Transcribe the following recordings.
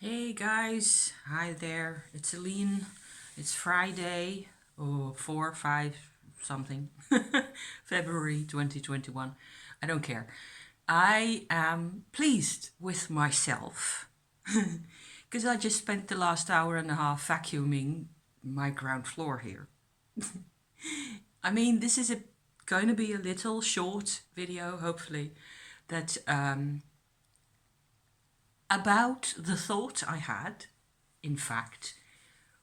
Hey guys, hi there. It's Aline. It's Friday, 4, 5, something, February 2021. I don't care. I am pleased with myself because I just spent the last hour and a half vacuuming my ground floor here. I mean, this is going to be a little short video, hopefully, that about the thought I had, in fact,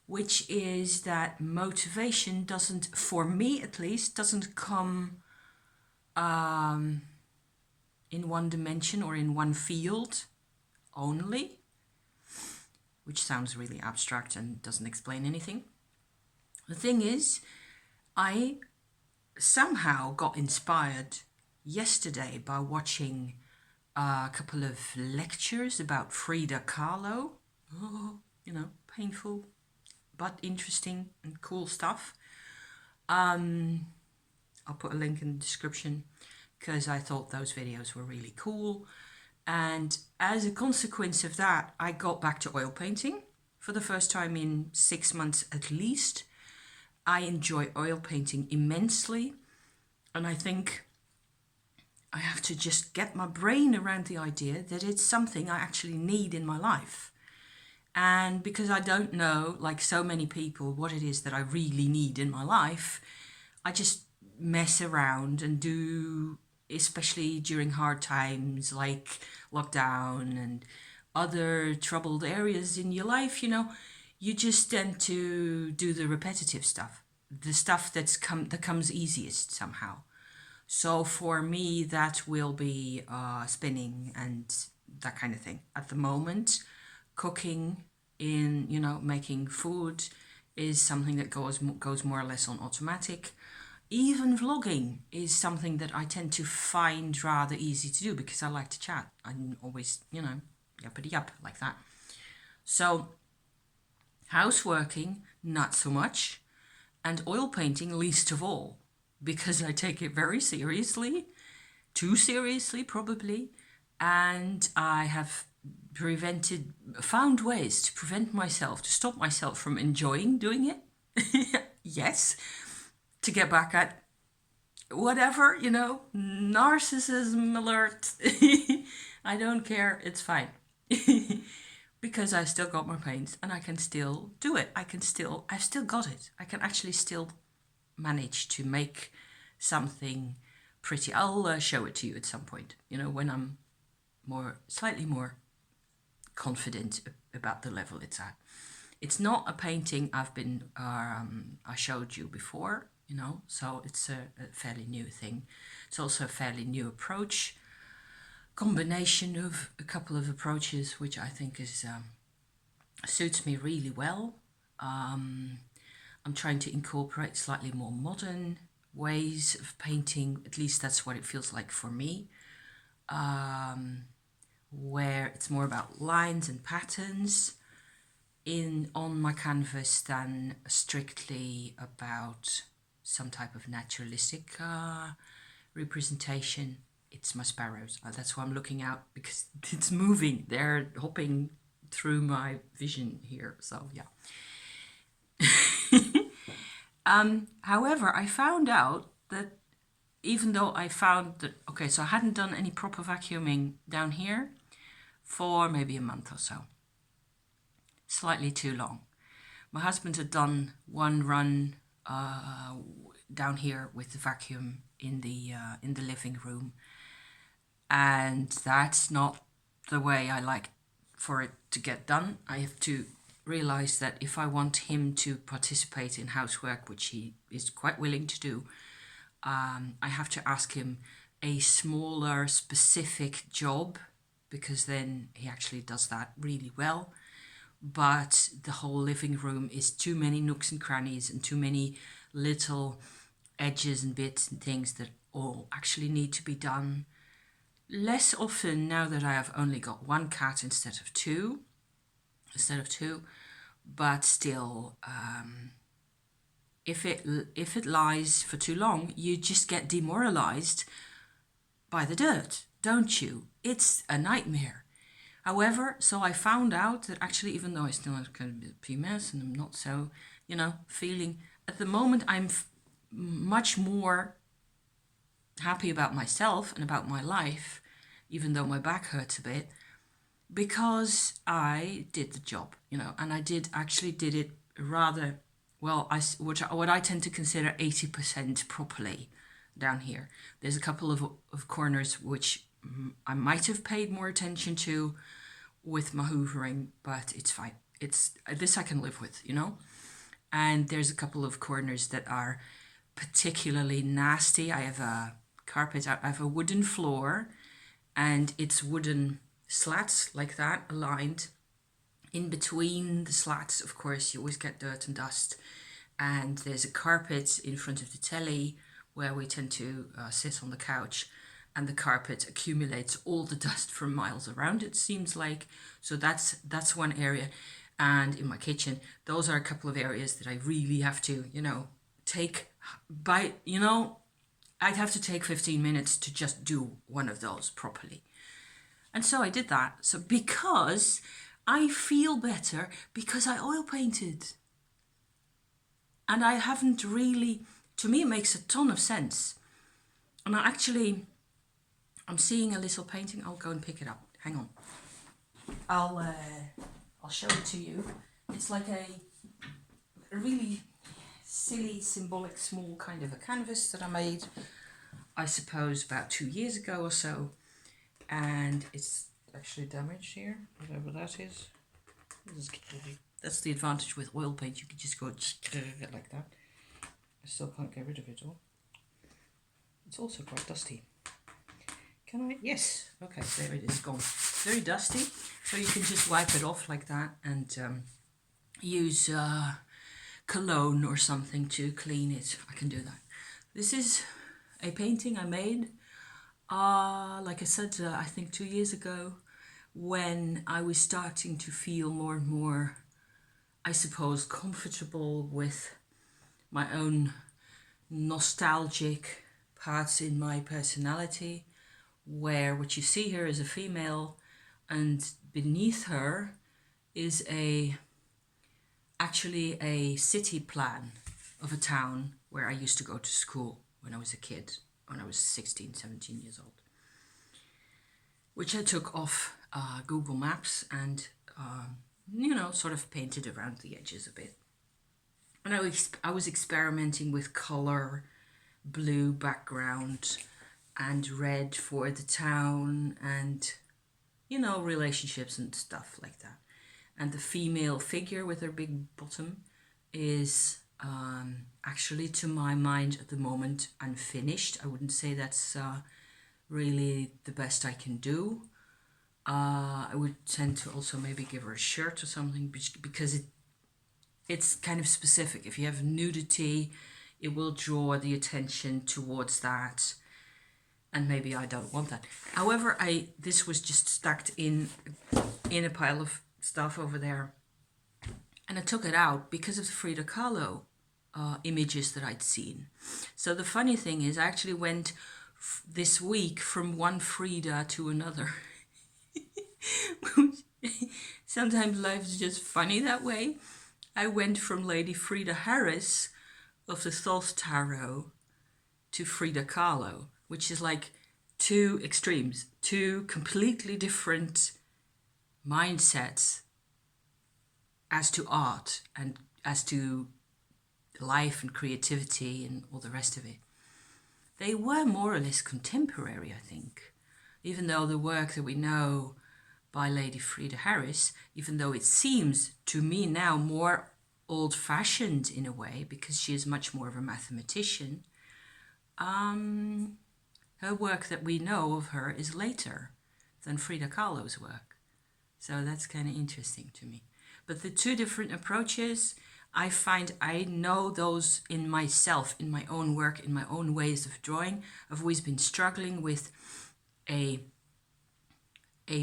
which is that motivation doesn't, for me at least, doesn't come in one dimension or in one field only, which sounds really abstract and doesn't explain anything. The thing is, I somehow got inspired yesterday by watching a couple of lectures about Frida Kahlo. Oh, painful but interesting and cool stuff. I'll put a link in the description because I thought those videos were really cool. And as a consequence of that, I got back to oil painting for the first time in 6 months at least. I enjoy oil painting immensely. And I think I have to just get my brain around the idea that it's something I actually need in my life. And because I don't know, like so many people, what it is that I really need in my life, I just mess around and do, especially during hard times like lockdown and other troubled areas in your life, you just tend to do the repetitive stuff, the stuff that comes easiest somehow. So for me, that will be spinning and that kind of thing. At the moment, cooking making food is something that goes more or less on automatic. Even vlogging is something that I tend to find rather easy to do because I like to chat. I'm always, yappity yap like that. So houseworking, not so much, and oil painting least of all, because I take it very seriously, too seriously probably, and I have found ways to prevent myself, to stop myself from enjoying doing it. Yes, to get back at whatever, narcissism alert. I don't care, it's fine. Because I still got my paints and I can still do it. I've still got it. I can actually still manage to make something pretty. I'll show it to you at some point, when I'm slightly more confident about the level it's at. It's not a painting I showed you before, so it's a fairly new thing. It's also a fairly new approach, combination of a couple of approaches, which I think suits me really well. I'm trying to incorporate slightly more modern ways of painting, at least that's what it feels like for me, where it's more about lines and patterns on my canvas than strictly about some type of naturalistic representation. It's my sparrows. That's why I'm looking out, because it's moving. They're hopping through my vision here. So yeah. However, I found out that even though I found that, okay, so I hadn't done any proper vacuuming down here for maybe a month or so. Slightly too long. My husband had done one run down here with the vacuum in the living room, and that's not the way I like for it to get done. I have to realize that if I want him to participate in housework, which he is quite willing to do, I have to ask him a smaller specific job, because then he actually does that really well. But the whole living room is too many nooks and crannies and too many little edges and bits and things that all actually need to be done. Less often now that I have only got one cat instead of two, but still, if it lies for too long, you just get demoralized by the dirt, don't you? It's a nightmare. However, so I found out that actually, even though I still have kind of PMS and I'm not so, feeling, at the moment, I'm much more happy about myself and about my life, even though my back hurts a bit, because I did the job, and I did it rather well. What I tend to consider 80% properly down here. There's a couple of corners which I might have paid more attention to with my hoovering, but it's fine. It's this I can live with, And there's a couple of corners that are particularly nasty. I have a carpet, I have a wooden floor, and it's wooden slats like that aligned. In between the slats, of course, you always get dirt and dust. And there's a carpet in front of the telly where we tend to sit on the couch, and the carpet accumulates all the dust for miles around, it seems like. So that's one area. And in my kitchen, those are a couple of areas that I really have to, take by, I'd have to take 15 minutes to just do one of those properly. And so I did that. So because I feel better because I oil painted. And I haven't really, to me, it makes a ton of sense. And I'm seeing a little painting. I'll go and pick it up. Hang on. I'll show it to you. It's like a really silly, symbolic, small kind of a canvas that I made, I suppose, about 2 years ago or so. And it's actually damaged here, whatever that is. That's the advantage with oil paint. You can just go like that. I still can't get rid of it all. It's also quite dusty. Can I? Yes. Okay, there it is, gone. Very dusty, so you can just wipe it off like that and use cologne or something to clean it. I can do that. This is a painting I made, like I said, I think 2 years ago, when I was starting to feel more and more, I suppose, comfortable with my own nostalgic parts in my personality, where what you see here is a female, and beneath her is actually a city plan of a town where I used to go to school when I was a kid, when I was 16, 17 years old, which I took off Google Maps and, sort of painted around the edges a bit. And I was experimenting with color, blue background, and red for the town, and, relationships and stuff like that. And the female figure with her big bottom is actually, to my mind at the moment, unfinished. I wouldn't say that's really the best I can do. I would tend to also maybe give her a shirt or something, because it's kind of specific. If you have nudity, it will draw the attention towards that, and maybe I don't want that. However, this was just stacked in a pile of stuff over there, and I took it out because of the Frida Kahlo images that I'd seen. So the funny thing is, I actually went this week from one Frida to another. Sometimes life's just funny that way. I went from Lady Frida Harris of the Thoth Tarot to Frida Kahlo, which is like two extremes, two completely different mindsets as to art and as to life and creativity and all the rest of it. They were more or less contemporary, I think, even though the work that we know by Lady Frida Harris, even though it seems to me now more old-fashioned in a way, because she is much more of a mathematician, her work that we know of her is later than Frida Kahlo's work. So that's kind of interesting to me. But the two different approaches, I find I know those in myself, in my own work, in my own ways of drawing. I've always been struggling with a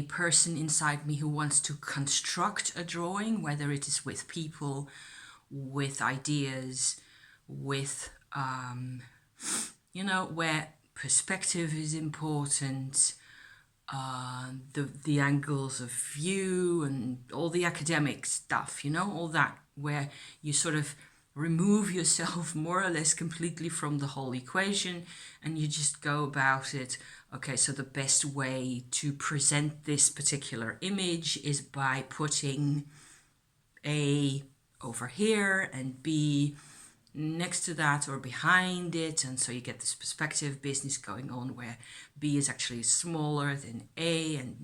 person inside me who wants to construct a drawing, whether it is with people, with ideas, with, where perspective is important, the angles of view and all the academic stuff, all that, where you sort of remove yourself more or less completely from the whole equation and you just go about it. Okay, so the best way to present this particular image is by putting A over here and B next to that or behind it, and so you get this perspective business going on where B is actually smaller than A, and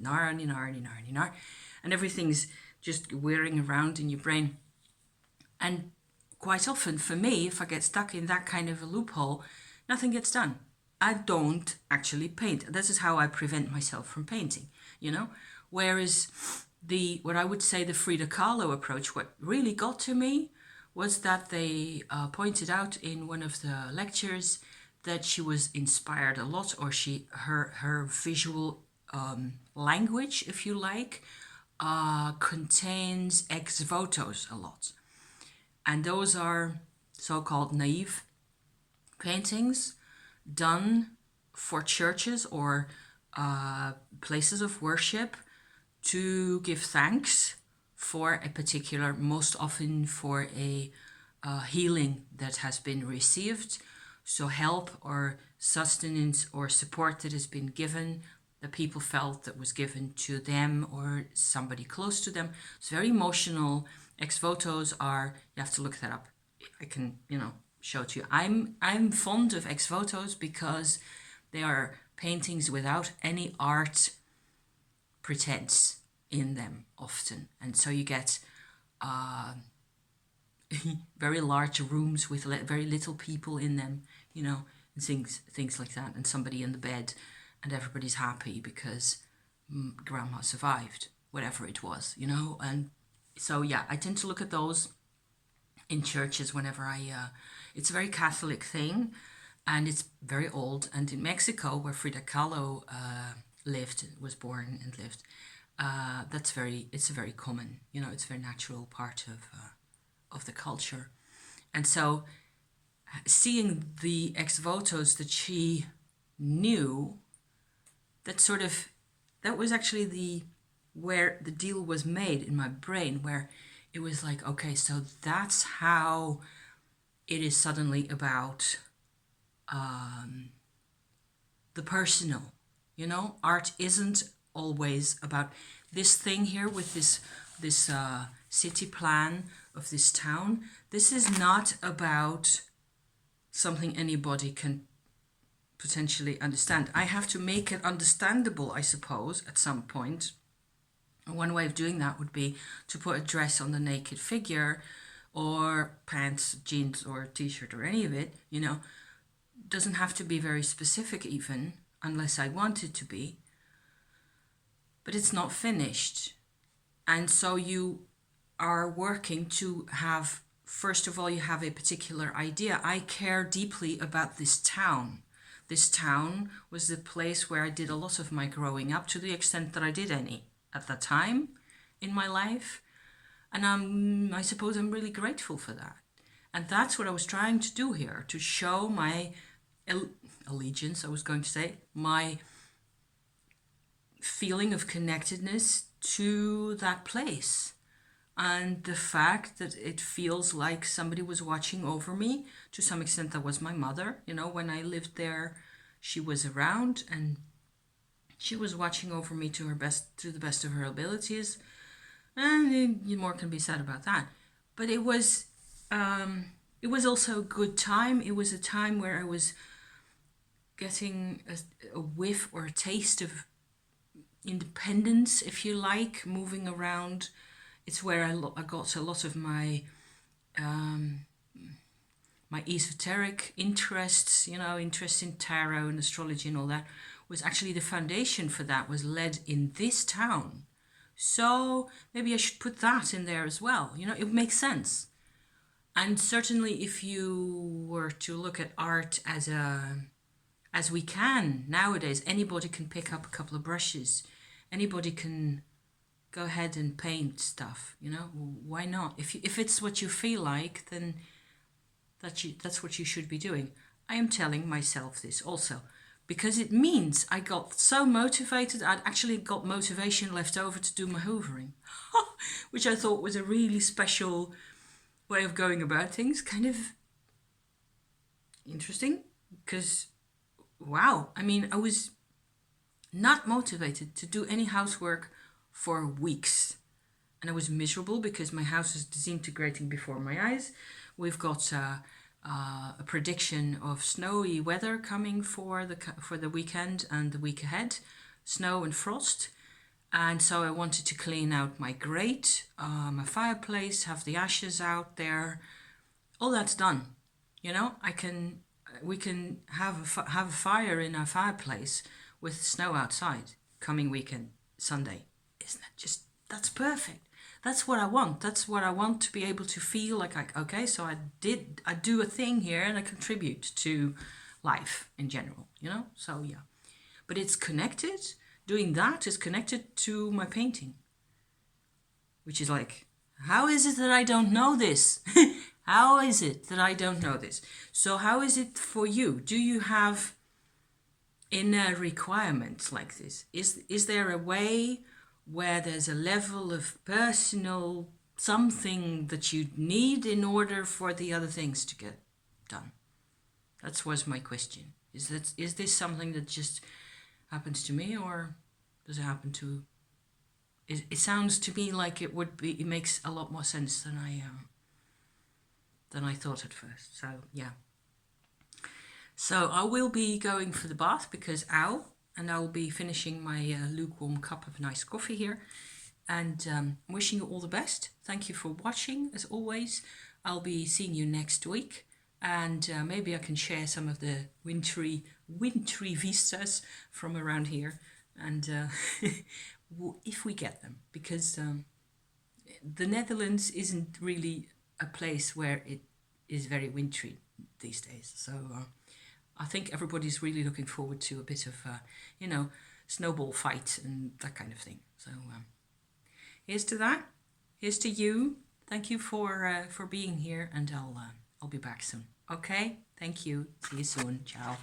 and everything's just whirring around in your brain. And quite often for me, if I get stuck in that kind of a loophole, nothing gets done. I don't actually paint. This is how I prevent myself from painting, Whereas what I would say the Frida Kahlo approach, what really got to me was that they pointed out in one of the lectures that she was inspired a lot, or her visual language, if you like, contains ex votos a lot. And those are so-called naive paintings done for churches or places of worship to give thanks for a particular, most often for a healing that has been received. So help or sustenance or support that has been given, that people felt that was given to them or somebody close to them. It's very emotional. Ex votos are, you have to look that up. I can, show it to you. I'm fond of ex votos because they are paintings without any art pretense in them often, and so you get very large rooms with very little people in them, and things like that, and somebody in the bed, and everybody's happy because grandma survived, whatever it was, and so yeah, I tend to look at those in churches whenever it's a very Catholic thing, and it's very old, and in Mexico, where Frida Kahlo was born and lived, it's a very common, it's a very natural part of the culture. And so seeing the ex votos that she knew, that was actually where the deal was made in my brain, where it was like, okay, so that's how it is suddenly about the personal, art isn't always about this thing here with this city plan of this town. This is not about something anybody can potentially understand. I have to make it understandable, I suppose, at some point. And one way of doing that would be to put a dress on the naked figure, or pants, jeans, or a t-shirt, or any of it, doesn't have to be very specific even, unless I want it to be. But it's not finished. And so you are working to have, first of all, you have a particular idea. I care deeply about this town. This town was the place where I did a lot of my growing up, to the extent that I did any at that time in my life. And I suppose I'm really grateful for that. And that's what I was trying to do here, to show my allegiance, I was going to say, my feeling of connectedness to that place. And the fact that it feels like somebody was watching over me, to some extent that was my mother. When I lived there, she was around and she was watching over me to the best of her abilities. And more can be said about that. But it was also a good time. It was a time where I was getting a whiff or a taste of independence, if you like, moving around. It's where I got a lot of my my esoteric interests, interest in tarot and astrology and all that, was actually the foundation for that, was led in this town. So maybe I should put that in there as well. It makes sense. And certainly if you were to look at art as we can nowadays, anybody can pick up a couple of brushes. Anybody can go ahead and paint stuff, why not? If it's what you feel like, then that's what you should be doing. I am telling myself this also. because it means I got so motivated. I'd actually got motivation left over to do my hoovering, which I thought was a really special way of going about things. Kind of interesting, because wow, I mean, I was not motivated to do any housework for weeks, and I was miserable because my house is disintegrating before my eyes. We've got a prediction of snowy weather coming for the weekend and the week ahead, snow and frost. And so I wanted to clean out my grate, my fireplace, have the ashes out there. All that's done. You know, we can have a fire in our fireplace with snow outside coming weekend, Sunday. Isn't that just, that's perfect. That's what I want. That's what I want, to be able to feel like, okay, so I do a thing here and I contribute to life in general, you know? So yeah, but it's connected. Doing that is connected to my painting, which is like, how is it that I don't know this? How is it that I don't know this? So how is it for you? Do you have inner requirements like this? Is there a way where there's a level of personal something that you need in order for the other things to get done? That was my question. Is this something that just happens to me, or does it happen to... It sounds to me like it would be. It makes a lot more sense than I thought at first. So yeah. So I will be going for the bath because and I will be finishing my lukewarm cup of nice coffee here. And wishing you all the best. Thank you for watching, as always. I'll be seeing you next week. And maybe I can share some of the wintry vistas from around here. And if we get them. Because the Netherlands isn't really a place where it is very wintry these days. So... I think everybody's really looking forward to a bit of, snowball fight and that kind of thing. So here's to that. Here's to you. Thank you for being here, and I'll be back soon. Okay? Thank you. See you soon. Ciao.